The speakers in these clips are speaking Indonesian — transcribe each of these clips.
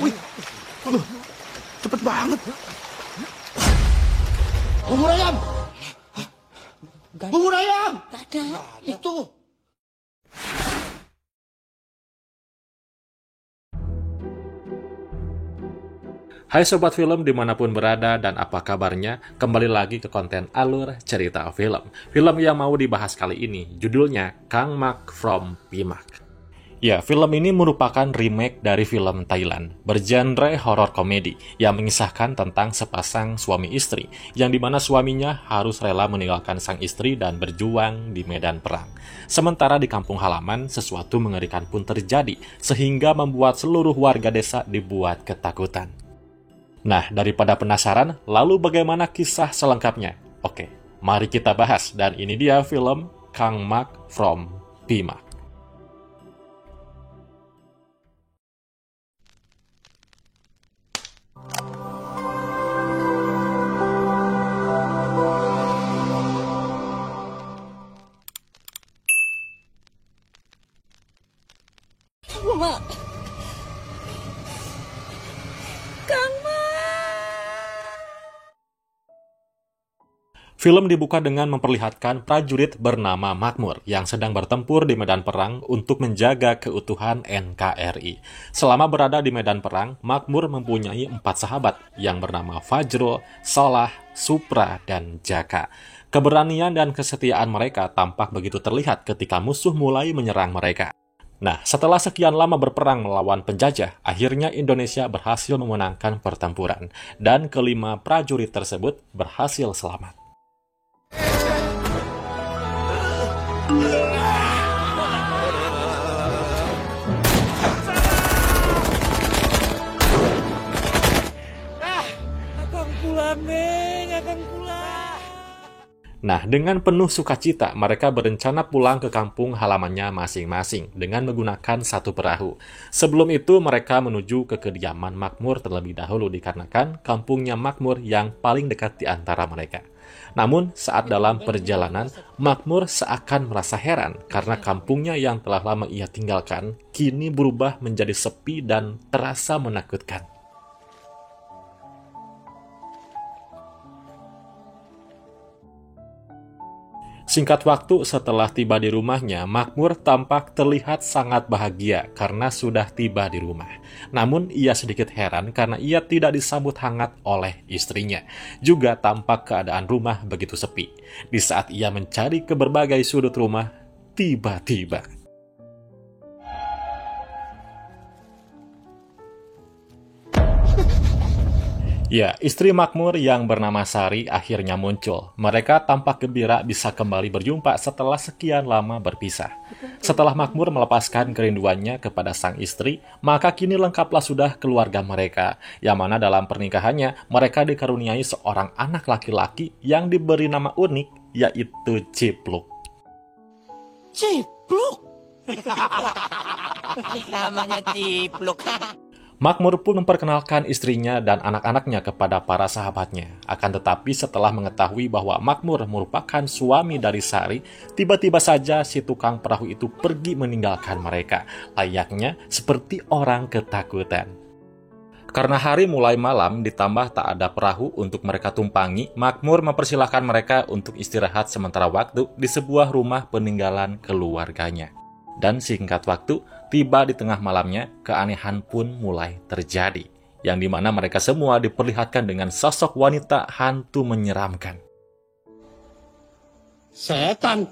Wih, aduh, cepet banget. Bubur ayam! Bubur ayam! Gak ada. Itu. Hai Sobat Film dimanapun berada dan apa kabarnya, kembali lagi ke konten Alur Cerita Film. Film yang mau dibahas kali ini, judulnya Kang Mak from Pimak. Ya, film ini merupakan remake dari film Thailand, bergenre horor komedi, yang mengisahkan tentang sepasang suami istri, yang dimana suaminya harus rela meninggalkan sang istri dan berjuang di medan perang. Sementara di kampung halaman, sesuatu mengerikan pun terjadi, sehingga membuat seluruh warga desa dibuat ketakutan. Nah, daripada penasaran, lalu bagaimana kisah selengkapnya? Oke, mari kita bahas, dan ini dia film Kang Mak from Pimak. Mak. Kang Mak. Film dibuka dengan memperlihatkan prajurit bernama Makmur yang sedang bertempur di medan perang untuk menjaga keutuhan NKRI. Selama berada di medan perang, Makmur mempunyai 4 sahabat yang bernama Fajrul, Solah, Supra, dan Jaka. Keberanian dan kesetiaan mereka tampak begitu terlihat ketika musuh mulai menyerang mereka. Nah, setelah sekian lama berperang melawan penjajah, akhirnya Indonesia berhasil memenangkan pertempuran, dan kelima prajurit tersebut berhasil selamat. Akang pulang, Neng. Akang pulang. Nah, dengan penuh sukacita, mereka berencana pulang ke kampung halamannya masing-masing dengan menggunakan satu perahu. Sebelum itu, mereka menuju ke kediaman Makmur terlebih dahulu dikarenakan kampungnya Makmur yang paling dekat di antara mereka. Namun, saat dalam perjalanan, Makmur seakan merasa heran karena kampungnya yang telah lama ia tinggalkan kini berubah menjadi sepi dan terasa menakutkan. Singkat waktu setelah tiba di rumahnya, Makmur tampak terlihat sangat bahagia karena sudah tiba di rumah. Namun ia sedikit heran karena ia tidak disambut hangat oleh istrinya. Juga tampak keadaan rumah begitu sepi. Di saat ia mencari ke berbagai sudut rumah, tiba-tiba ya, istri Makmur yang bernama Sari akhirnya muncul. Mereka tampak gembira bisa kembali berjumpa setelah sekian lama berpisah. Setelah Makmur melepaskan kerinduannya kepada sang istri, maka kini lengkaplah sudah keluarga mereka, yang mana dalam pernikahannya mereka dikaruniai seorang anak laki-laki yang diberi nama unik, yaitu Cipluk. Cipluk. Namanya Cipluk. Makmur pun memperkenalkan istrinya dan anak-anaknya kepada para sahabatnya. Akan tetapi setelah mengetahui bahwa Makmur merupakan suami dari Sari, tiba-tiba saja si tukang perahu itu pergi meninggalkan mereka, layaknya seperti orang ketakutan. Karena hari mulai malam ditambah tak ada perahu untuk mereka tumpangi, Makmur mempersilahkan mereka untuk istirahat sementara waktu di sebuah rumah peninggalan keluarganya. Dan singkat waktu, tiba di tengah malamnya, keanehan pun mulai terjadi, yang dimana mereka semua diperlihatkan dengan sosok wanita hantu menyeramkan. Setan.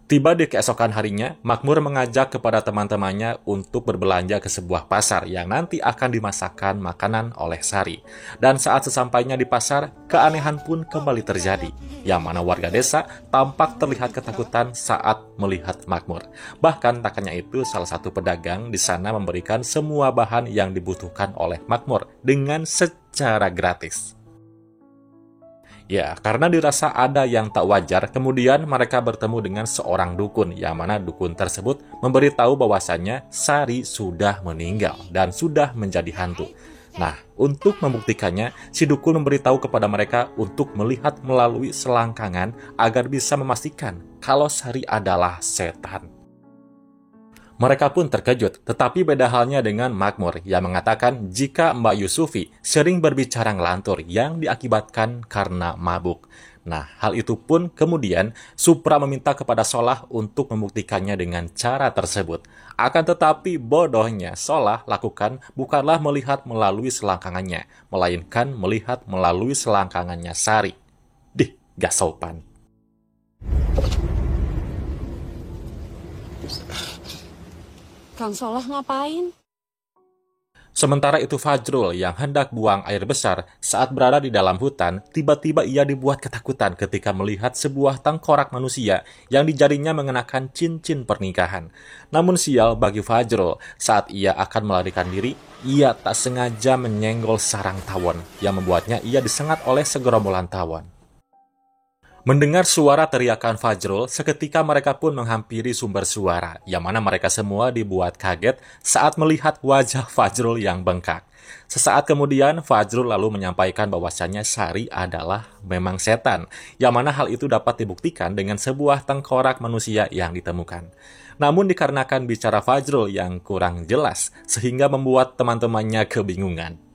Tiba di keesokan harinya, Makmur mengajak kepada teman-temannya untuk berbelanja ke sebuah pasar yang nanti akan dimasakkan makanan oleh Sari. Dan saat sesampainya di pasar, keanehan pun kembali terjadi, yang mana warga desa tampak terlihat ketakutan saat melihat Makmur. Bahkan tak hanya itu, salah satu pedagang di sana memberikan semua bahan yang dibutuhkan oleh Makmur dengan secara gratis. Ya, karena dirasa ada yang tak wajar, kemudian mereka bertemu dengan seorang dukun, yang mana dukun tersebut memberitahu bahwasannya Sari sudah meninggal dan sudah menjadi hantu. Nah, untuk membuktikannya, si dukun memberitahu kepada mereka untuk melihat melalui selangkangan agar bisa memastikan kalau Sari adalah setan. Mereka pun terkejut, tetapi beda halnya dengan Makmur yang mengatakan jika Mbak Yusufi sering berbicara ngelantur yang diakibatkan karena mabuk. Nah, hal itu pun kemudian Supra meminta kepada Solah untuk membuktikannya dengan cara tersebut. Akan tetapi bodohnya Solah lakukan bukanlah melihat melalui selangkangannya, melainkan melihat melalui selangkangannya Sari. Dih, gak sopan. Kang Solah ngapain? Sementara itu Fajrul yang hendak buang air besar saat berada di dalam hutan, tiba-tiba ia dibuat ketakutan ketika melihat sebuah tengkorak manusia yang di jarinya mengenakan cincin pernikahan. Namun sial bagi Fajrul, saat ia akan melarikan diri, ia tak sengaja menyenggol sarang tawon yang membuatnya ia disengat oleh segerombolan tawon. Mendengar suara teriakan Fajrul, seketika mereka pun menghampiri sumber suara, yang mana mereka semua dibuat kaget saat melihat wajah Fajrul yang bengkak. Sesaat kemudian, Fajrul lalu menyampaikan bahwasannya Sari adalah memang setan, yang mana hal itu dapat dibuktikan dengan sebuah tengkorak manusia yang ditemukan. Namun dikarenakan bicara Fajrul yang kurang jelas, sehingga membuat teman-temannya kebingungan.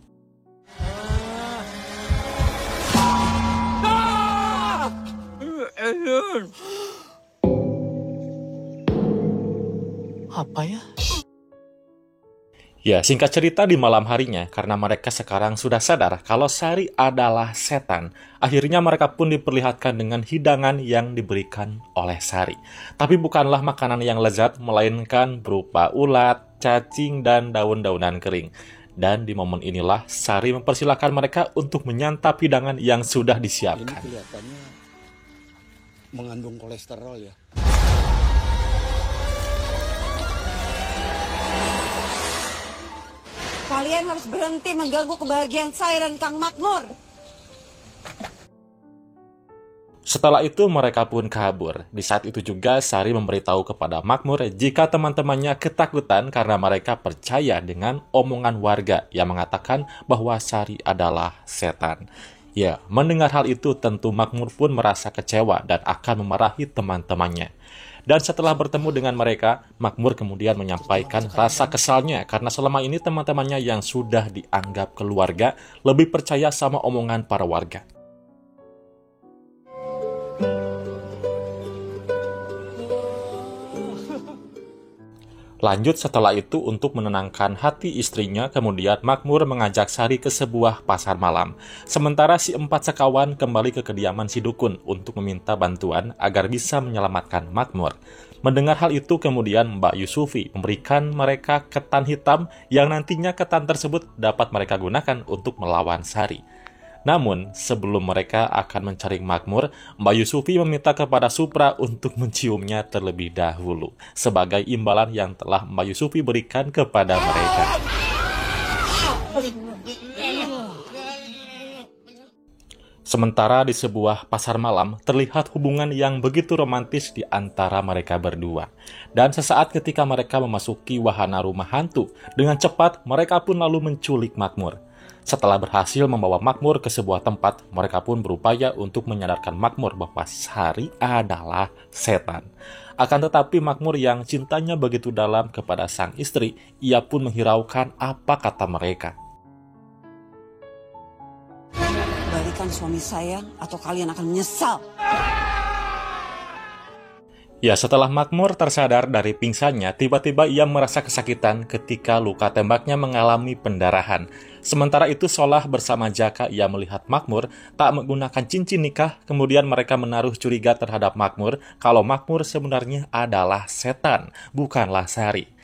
Apa ya? Ya, singkat cerita di malam harinya, karena mereka sekarang sudah sadar kalau Sari adalah setan, akhirnya mereka pun diperlihatkan dengan hidangan yang diberikan oleh Sari. Tapi bukanlah makanan yang lezat, melainkan berupa ulat, cacing, dan daun-daunan kering. Dan di momen inilah, Sari mempersilahkan mereka untuk menyantap hidangan yang sudah Ini disiapkan. kelihatannya mengandung kolesterol ya. Kalian harus berhenti mengganggu kebahagiaan saya dan Kang Makmur. Setelah itu mereka pun kabur. Di saat itu juga Sari memberitahu kepada Makmur jika teman-temannya ketakutan karena mereka percaya dengan omongan warga yang mengatakan bahwa Sari adalah setan. Ya, mendengar hal itu tentu Makmur pun merasa kecewa dan akan memarahi teman-temannya. Dan setelah bertemu dengan mereka, Makmur kemudian menyampaikan rasa kesalnya karena selama ini teman-temannya yang sudah dianggap keluarga lebih percaya sama omongan para warga. Lanjut setelah itu untuk menenangkan hati istrinya, kemudian Makmur mengajak Sari ke sebuah pasar malam. Sementara si empat sekawan kembali ke kediaman si dukun untuk meminta bantuan agar bisa menyelamatkan Makmur. Mendengar hal itu kemudian Mbak Yusufi memberikan mereka ketan hitam yang nantinya ketan tersebut dapat mereka gunakan untuk melawan Sari. Namun, sebelum mereka akan mencari Makmur, Mbak Yusufi meminta kepada Supra untuk menciumnya terlebih dahulu, sebagai imbalan yang telah Mbak Yusufi berikan kepada mereka. Sementara di sebuah pasar malam, terlihat hubungan yang begitu romantis di antara mereka berdua. Dan sesaat ketika mereka memasuki wahana rumah hantu, dengan cepat mereka pun lalu menculik Makmur. Setelah berhasil membawa Makmur ke sebuah tempat, mereka pun berupaya untuk menyadarkan Makmur bahwa Sari adalah setan. Akan tetapi Makmur yang cintanya begitu dalam kepada sang istri, ia pun menghiraukan apa kata mereka. Balikan suami saya atau kalian akan menyesal. Ya, setelah Makmur tersadar dari pingsannya, tiba-tiba ia merasa kesakitan ketika luka tembaknya mengalami pendarahan. Sementara itu Solah bersama Jaka ia melihat Makmur tak menggunakan cincin nikah, kemudian mereka menaruh curiga terhadap Makmur kalau Makmur sebenarnya adalah setan, bukanlah Sari.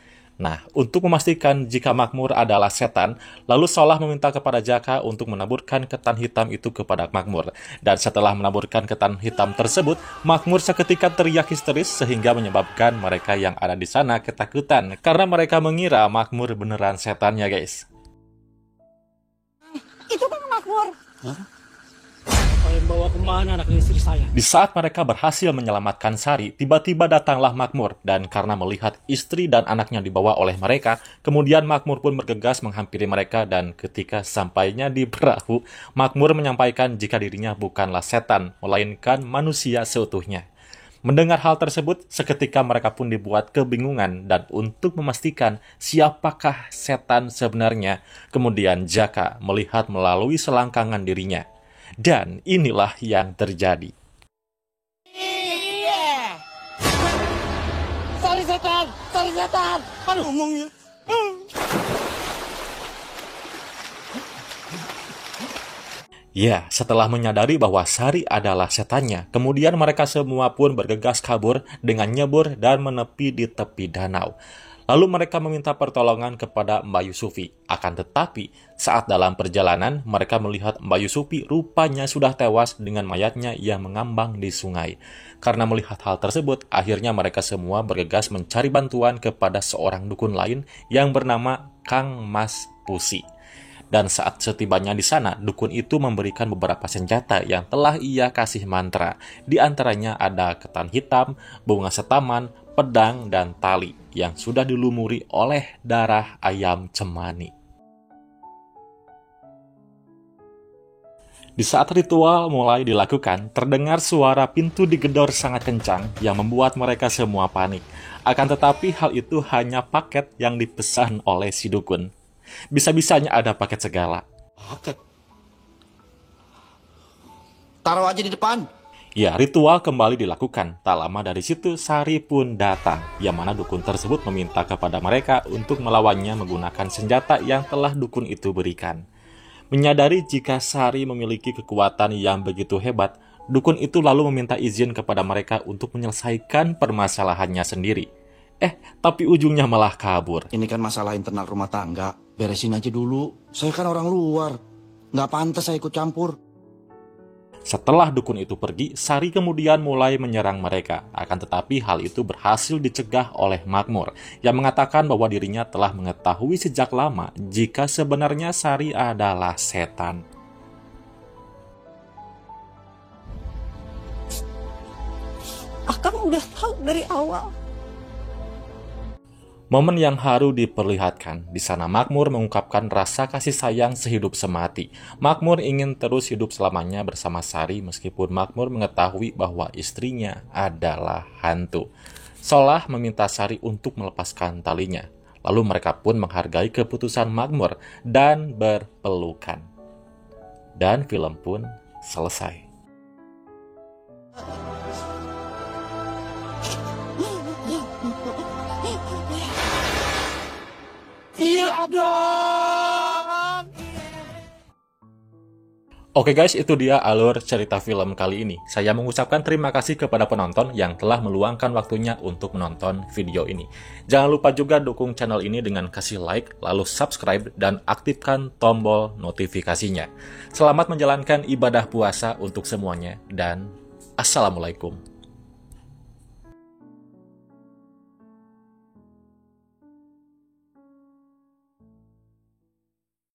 Nah, untuk memastikan jika Makmur adalah setan, lalu Solah meminta kepada Jaka untuk menaburkan ketan hitam itu kepada Makmur. Dan setelah menaburkan ketan hitam tersebut, Makmur seketika teriak histeris sehingga menyebabkan mereka yang ada di sana ketakutan karena mereka mengira Makmur beneran setan ya guys. Itu Kang Makmur. Kalian bawa kemana anak istri saya? Di saat mereka berhasil menyelamatkan Sari, tiba-tiba datanglah Makmur, dan karena melihat istri dan anaknya dibawa oleh mereka, kemudian Makmur pun bergegas menghampiri mereka, dan ketika sampainya di perahu, Makmur menyampaikan jika dirinya bukanlah setan, melainkan manusia seutuhnya. Mendengar hal tersebut, seketika mereka pun dibuat kebingungan dan untuk memastikan siapakah setan sebenarnya, kemudian Jaka melihat melalui selangkangan dirinya. Dan inilah yang terjadi. Sorry setan, aduh ngomongnya. Ya, setelah menyadari bahwa Sari adalah setannya, kemudian mereka semua pun bergegas kabur dengan nyebur dan menepi di tepi danau. Lalu mereka meminta pertolongan kepada Mbak Yusufi. Akan tetapi, saat dalam perjalanan, mereka melihat Mbak Yusufi rupanya sudah tewas dengan mayatnya yang mengambang di sungai. Karena melihat hal tersebut, akhirnya mereka semua bergegas mencari bantuan kepada seorang dukun lain yang bernama Kang Mas Pusi. Dan saat setibanya di sana, dukun itu memberikan beberapa senjata yang telah ia kasih mantra. Di antaranya ada ketan hitam, bunga setaman, pedang, dan tali yang sudah dilumuri oleh darah ayam cemani. Di saat ritual mulai dilakukan, terdengar suara pintu digedor sangat kencang yang membuat mereka semua panik. Akan tetapi hal itu hanya paket yang dipesan oleh si dukun. Bisa-bisanya ada paket segala. Paket? Taruh aja di depan. Ya, ritual kembali dilakukan. Tak lama dari situ, Sari pun datang, yang mana dukun tersebut meminta kepada mereka untuk melawannya menggunakan senjata yang telah dukun itu berikan. Menyadari jika Sari memiliki kekuatan yang begitu hebat, dukun itu lalu meminta izin kepada mereka untuk menyelesaikan permasalahannya sendiri. Tapi ujungnya malah kabur. Ini kan masalah internal rumah tangga. Beresin aja dulu. Saya kan orang luar. Nggak pantas saya ikut campur. Setelah dukun itu pergi, Sari kemudian mulai menyerang mereka. Akan tetapi hal itu berhasil dicegah oleh Makmur, yang mengatakan bahwa dirinya telah mengetahui sejak lama jika sebenarnya Sari adalah setan. Akang udah tahu dari awal. Momen yang haru diperlihatkan. Di sana Makmur mengungkapkan rasa kasih sayang sehidup semati. Makmur ingin terus hidup selamanya bersama Sari meskipun Makmur mengetahui bahwa istrinya adalah hantu. Solah meminta Sari untuk melepaskan talinya. Lalu mereka pun menghargai keputusan Makmur dan berpelukan. Dan film pun selesai. Iya dong. Oke guys, itu dia alur cerita film kali ini. Saya mengucapkan terima kasih kepada penonton yang telah meluangkan waktunya untuk menonton video ini. Jangan lupa juga dukung channel ini dengan kasih like, lalu subscribe, dan aktifkan tombol notifikasinya. Selamat menjalankan ibadah puasa untuk semuanya, dan Assalamualaikum